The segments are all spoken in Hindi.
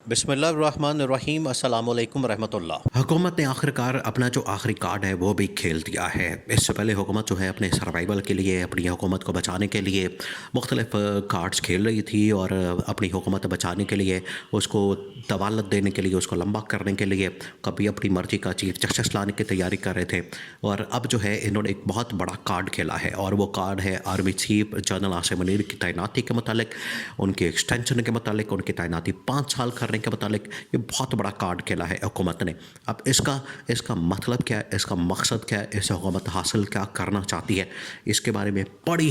बिस्मिल्लाहिर्रहमानिर्रहीम अस्सलामुअलैकुम रहमतुल्लाह। हुकूमत ने आखिरकार अपना जो आखिरी कार्ड है वो भी खेल दिया है। इससे पहले हुकूमत जो है अपने सर्वाइवल के लिए, अपनी हुकूमत को बचाने के लिए मुख्तलिफ कार्ड्स खेल रही थी और अपनी हुकूमत बचाने के लिए, उसको तवालत देने के लिए, उसको लंबा करने के लिए कभी अपनी मर्ज़ी का चीफ जस्टिस लाने की तैयारी कर रहे थे। और अब जो है इन्होंने एक बहुत बड़ा कार्ड खेला है और वो कार्ड है army chief general Asim Munir की तैनाती के मतलब, उनके एक्सटेंशन के मतलब, उनकी तैनाती 5 साल करने के मतलब। ये बहुत बड़ा कार्ड खेला है हुकूमत ने। अब इसका इसका मतलब क्या है, इसका मकसद क्या है, इस हुकूमत हासिल क्या करना चाहती है, इसके बारे में बड़ी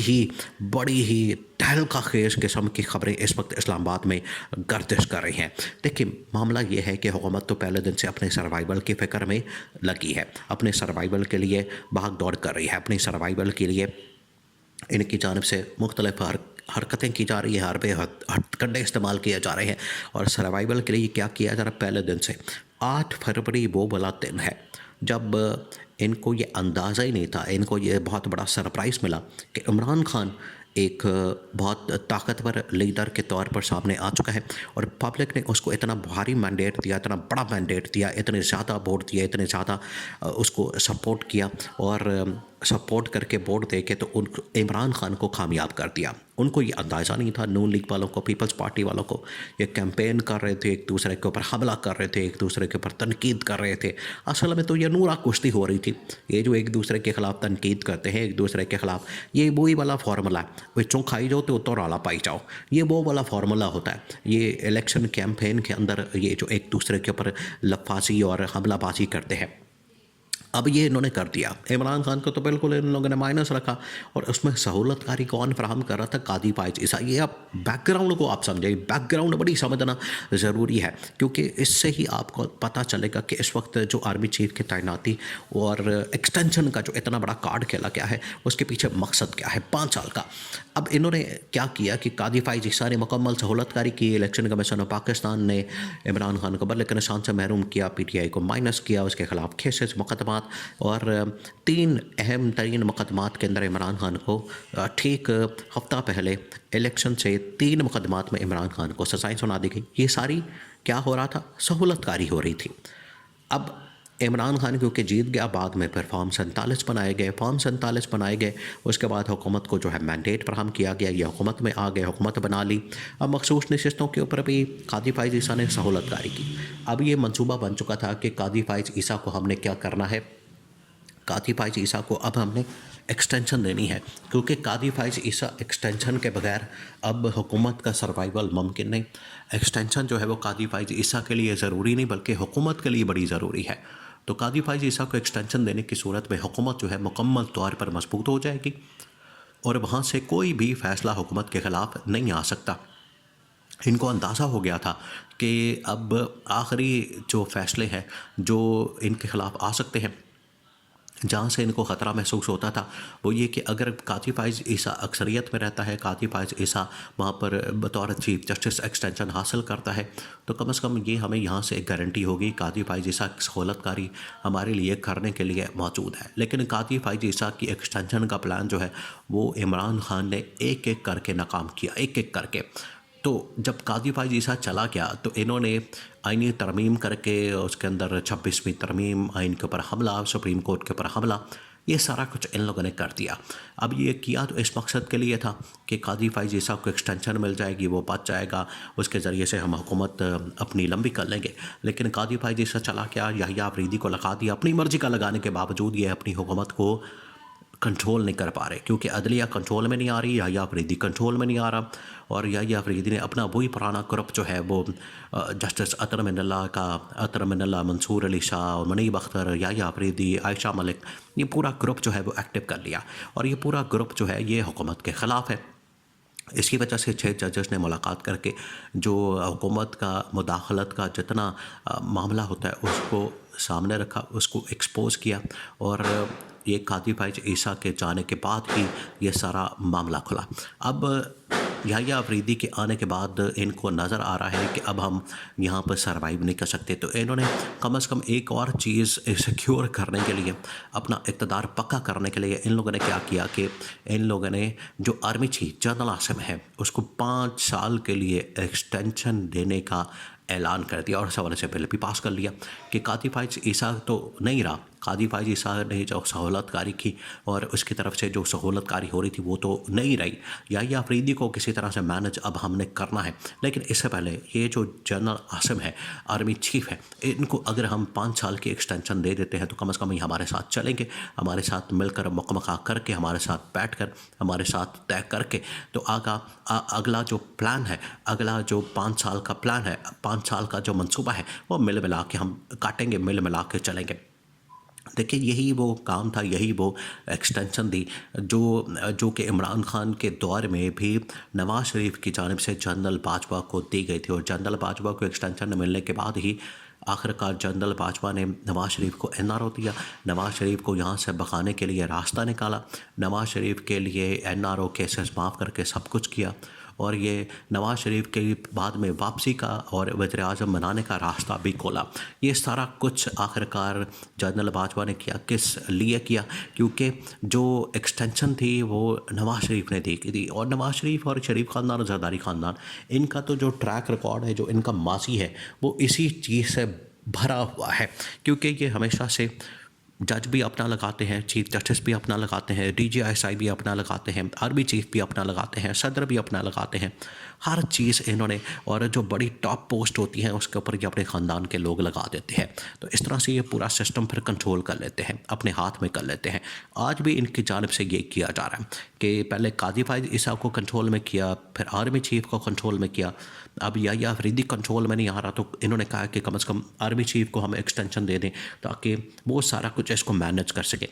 ही तहलका खेज किस्म की खबरें इस वक्त इस्लामाबाद में गर्दिश कर रही हैं। देखिए, मामला ये है कि हुकूमत तो पहले दिन से अपने सर्वाइवल की फ़िक्र में लगी है, अपने सर्वाइवल के लिए भाग दौड़ कर रही है, अपनी सर्वाइवल के लिए इनकी जानिब से मुख्तलिफ हरकतें की जा रही है, हथकंडे इस्तेमाल किए जा रहे हैं। और सर्वाइवल के लिए क्या किया जा रहा है, पहले दिन से 8 फरवरी वो वाला दिन है जब इनको ये अंदाज़ा ही नहीं था, इनको ये बहुत बड़ा सरप्राइज़ मिला कि इमरान खान एक बहुत ताकतवर लीडर के तौर पर सामने आ चुका है। और पब्लिक ने उसको इतना भारी मैंडेट दिया, इतना बड़ा मैंडेट दिया, इतने ज़्यादा वोट दिए, इतने ज़्यादा उसको सपोर्ट किया और सपोर्ट करके वोट दे के तो उन इमरान खान को कामयाब कर दिया। उनको ये अंदाज़ा नहीं था, नून लीग वालों को, पीपल्स पार्टी वालों को, ये कैंपेन कर रहे थे, एक दूसरे के ऊपर हमला कर रहे थे, एक दूसरे के ऊपर तनकीद कर रहे थे। असल में तो ये नूरा कुश्ती हो रही थी। ये जो एक दूसरे के ख़िलाफ़ तनकीद करते हैं, एक दूसरे के ख़िलाफ़, ये वही वाला फार्मूला है, विचों खाई जाओ तो रौला पाई जाओ, ये वो वाला फार्मूला होता है। ये इलेक्शन कैंपेन के अंदर ये जो एक दूसरे के ऊपर लफाजी और हमलाबाजी करते हैं, अब ये इन्होंने कर दिया। इमरान खान को तो बिल्कुल इन लोगों ने माइनस रखा और उसमें सहूलतकारी कौन फराहम कर रहा था, कादी फाइज ईसा। ये आप बैकग्राउंड को आप समझे, बैकग्राउंड बड़ी समझना ज़रूरी है, क्योंकि इससे ही आपको पता चलेगा कि इस वक्त जो आर्मी चीफ की तैनाती और एक्सटेंशन का जो इतना बड़ा कार्ड खेला गया है, उसके पीछे मकसद क्या है 5 साल का। अब इन्होंने क्या किया कि कादी फाइज ईसा ने मुकम्मल सहूलतकारी की। इलेक्शन कमीशन ऑफ पाकिस्तान ने इमरान खान को बदले के निशान से महरूम किया, PTI को माइनस किया, उसके खिलाफ केसेस मुकदमा और 3 अहम तरीन मुकदमात के अंदर इमरान खान को ठीक हफ्ता पहले इलेक्शन से 3 मुकदमात में इमरान खान को सज़ाएं सुना दी गई। ये सारी क्या हो रहा था, सहूलतकारी हो रही थी। अब इमरान खान क्योंकि जीत गया, बाद में फिर फॉर्म 47 बनाए गए, फॉर्म 47 बनाए गए, उसके बाद हुकूमत को जो है मैंडेट फराहम किया गया, ये हुकूमत में आ गए, हुकूमत बना ली। अब मखसूस नशिस्तों के ऊपर भी कादी फाइज ईसा ने सहूलतकारी की। अब ये मंसूबा बन चुका था कि कादी फाइज ईसा को हमने क्या करना है, कादी फाइज ईसा को अब हमने एक्सटेंशन देनी है, क्योंकि कादी फाइज ईसा एक्सटेंशन के बगैर अब हुकूमत का सर्वाइवल मुमकिन नहीं। एक्सटेंशन जो है वो कादी फाइज ईसा के लिए ज़रूरी नहीं बल्कि हुकूमत के लिए बड़ी ज़रूरी है। तो कादी फाइज ईसा को एक्सटेंशन देने की सूरत में हुकूमत जो है मुकम्मल तौर पर मजबूत हो जाएगी और वहाँ से कोई भी फ़ैसला हुकूमत के ख़िलाफ़ नहीं आ सकता। इनको अंदाज़ा हो गया था कि अब आखिरी जो फ़ैसले हैं जो इनके ख़िलाफ़ आ सकते हैं, जहाँ से इनको ख़तरा महसूस होता था, वो ये कि अगर कादी फाइज ईसा अक्सरियत में रहता है, कादी फाइज ईसा वहाँ पर बतौर चीफ जस्टिस एक्सटेंशन हासिल करता है, तो कम से कम ये हमें यहाँ से एक गारंटी होगी कादी फाइज ईसा की सहूलतकारी हमारे लिए करने के लिए मौजूद है। लेकिन कादी फाइज ईसा की एक्सटेंशन का प्लान जो है वो इमरान खान ने एक एक करके नाकाम किया, एक एक करके। तो जब कादी फाइज ईसा चला गया तो इन्होंने आइनी तरमीम करके उसके अंदर 26वीं तरमीम, आइन के ऊपर हमला, सुप्रीम कोर्ट के ऊपर हमला, ये सारा कुछ इन लोगों ने कर दिया। अब ये किया तो इस मकसद के लिए था कि कादी फाइज ईसा को एक्सटेंशन मिल जाएगी, वो बच जाएगा, उसके ज़रिए से हम हुकूमत अपनी लंबी कर लेंगे। लेकिन कादी फाइज ईसा चला गया, याहिया अफरीदी को लगा दिया। अपनी मर्ज़ी का लगाने के बावजूद ये अपनी हुकूमत को कंट्रोल नहीं कर पा रहे, क्योंकि अदलिया कंट्रोल में नहीं आ रही, याहिया अफरीदी कंट्रोल में नहीं आ रहा। और याहिया अफरीदी ने अपना वही पुराना ग्रुप जो है वो जस्टिस अतर मिनल्ला, मंसूर अली शाह और मुनीब अख्तर, याहिया अफरीदी, आयशा मलिक, ये पूरा ग्रुप जो है वो एक्टिव कर लिया और ये पूरा ग्रुप जो है ये हुकूमत के ख़िलाफ़ है। इसकी वजह से 6 जजेस ने मुलाकात करके जो हुकूमत का मुदाखलत का जितना मामला होता है उसको सामने रखा, उसको एक्सपोज़ किया और ये कादी फाइज ईसा के जाने के बाद ही ये सारा मामला खुला। अब याहिया अफरीदी के आने के बाद इनको नज़र आ रहा है कि अब हम यहाँ पर सर्वाइव नहीं कर सकते, तो इन्होंने कम से कम एक और चीज़ सिक्योर करने के लिए, अपना इक़्तिदार पक्का करने के लिए इन लोगों ने क्या किया कि इन लोगों ने जो आर्मी चीफ जनरल आसिम है उसको 5 साल के लिए एक्सटेंशन देने का ऐलान कर दिया और इस हवाले से बिल भी पास कर लिया कि कादी फाइज ईसा तो नहीं रहा। कादी फाइज ईसा ने जो सहूलतकारी की और उसकी तरफ से जो सहूलतकारी हो रही थी वो तो नहीं रही। याहिया अफरीदी को किसी तरह से मैनेज अब हमने करना है। लेकिन इससे पहले ये जो जनरल आसिम है, आर्मी चीफ है, इनको अगर हम 5 साल की एक्सटेंशन दे देते हैं तो कम से कम ये हमारे साथ चलेंगे, हमारे साथ मिलकर मकमका करके, हमारे साथ बैठ कर, हमारे साथ तय करके तो अगला जो प्लान है, अगला जो 5 साल का प्लान है, 5 साल का जो मंसूबा है वो मिल मिला के हम काटेंगे, मिल मिला के चलेंगे। देखिए यही वो काम था, यही वो एक्सटेंशन थी जो कि इमरान खान के दौर में भी नवाज़ शरीफ की जानिब से जनरल बाजवा को दी गई थी। और जनरल बाजवा को एक्सटेंशन न मिलने के बाद ही आखिरकार जनरल बाजवा ने नवाज़ शरीफ को NRO दिया, नवाज़ शरीफ को यहाँ से भगाने के लिए रास्ता निकाला, नवाज़ शरीफ के लिए NRO केसेस माफ़ करके सब कुछ किया और ये नवाज़ शरीफ के बाद में वापसी का और वज़ीर आज़म बनाने का रास्ता भी खोला। ये सारा कुछ आखिरकार जनरल बाजवा ने किया। किस लिए किया? क्योंकि जो एक्सटेंशन थी वो नवाज़ शरीफ ने दी थी और नवाज़ शरीफ और शरीफ ख़ानदान और ज़रदारी ख़ानदान, इनका तो जो ट्रैक रिकॉर्ड है, जो इनका माजी है, वो इसी चीज़ से भरा हुआ है। क्योंकि ये हमेशा से जज भी अपना लगाते हैं, चीफ जस्टिस भी अपना लगाते हैं, DGSI भी अपना लगाते हैं, आर्मी चीफ भी अपना लगाते हैं, सदर भी अपना लगाते हैं, हर चीज़ इन्होंने, और जो बड़ी टॉप पोस्ट होती हैं उसके ऊपर ये अपने ख़ानदान के लोग लगा देते हैं। तो इस तरह से ये पूरा सिस्टम फिर कंट्रोल कर लेते हैं, अपने हाथ में कर लेते हैं। आज भी इनकी जानिब से ये किया जा रहा है कि पहले कादी फाइज ईसा को कंट्रोल में किया, फिर आर्मी चीफ को कंट्रोल में किया, अब याहिया अफरीदी कंट्रोल में नहीं आ रहा तो इन्होंने कहा कि कम से कम आर्मी चीफ को हम एक्सटेंशन दे दें ताकि वो सारा कुछ इसको मैनेज कर सके।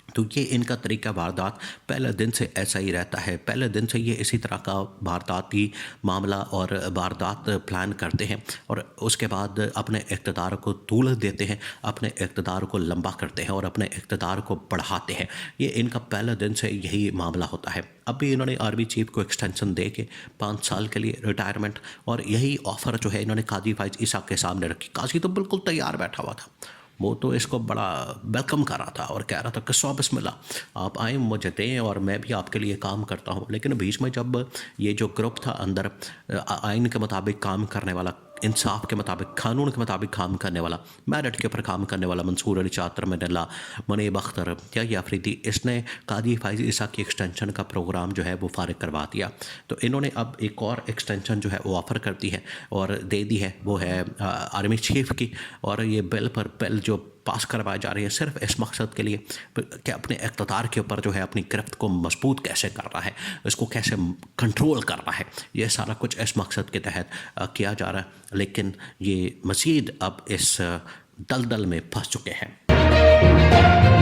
तो ये इनका तरीका वारदात पहले दिन से ऐसा ही रहता है। पहले दिन से ये इसी तरह का वारदाती मामला और वारदात प्लान करते हैं और उसके बाद अपने इक़्तिदार को तूल देते हैं, अपने इक़्तिदार को लंबा करते हैं और अपने इक़्तिदार को बढ़ाते हैं। ये इनका पहले दिन से यही मामला होता है। अब भी इन्होंने आर्मी चीफ को एक्सटेंशन दे के 5 साल के लिए रिटायरमेंट, और यही ऑफ़र जो है इन्होंने कादी फाइज ईसा के सामने रखी। काजी तो बिल्कुल तैयार बैठा हुआ था, वो तो इसको बड़ा वेलकम कर रहा था और कह रहा था कि 100 बिस्मिल्लाह आप आए, मुझे दें और मैं भी आपके लिए काम करता हूँ। लेकिन बीच में जब ये जो ग्रुप था अंदर आइन के मुताबिक काम करने वाला, इंसाफ के मुताबिक, कानून के मुताबिक काम करने वाला, मेरिट के ऊपर काम करने वाला मंसूर अली चातर मिनल्ला, मुनीब अख्तर, याहिया अफरीदी, इसने कादी फाइज ईसा की एक्सटेंशन का प्रोग्राम जो है वो फारिग करवा दिया। तो इन्होंने अब एक और एक्सटेंशन जो है वो ऑफ़र कर दी है और दे दी है, वो है आर्मी चीफ की। और ये बिल पर बिल जो पास करवाई जा रही है सिर्फ इस मकसद के लिए कि अपने इक़्तिदार के ऊपर जो है अपनी गिरफ्त को मजबूत कैसे करना है, इसको कैसे कंट्रोल करना है, ये सारा कुछ इस मकसद के तहत किया जा रहा है। लेकिन ये मज़ीद अब इस दलदल में फंस चुके हैं।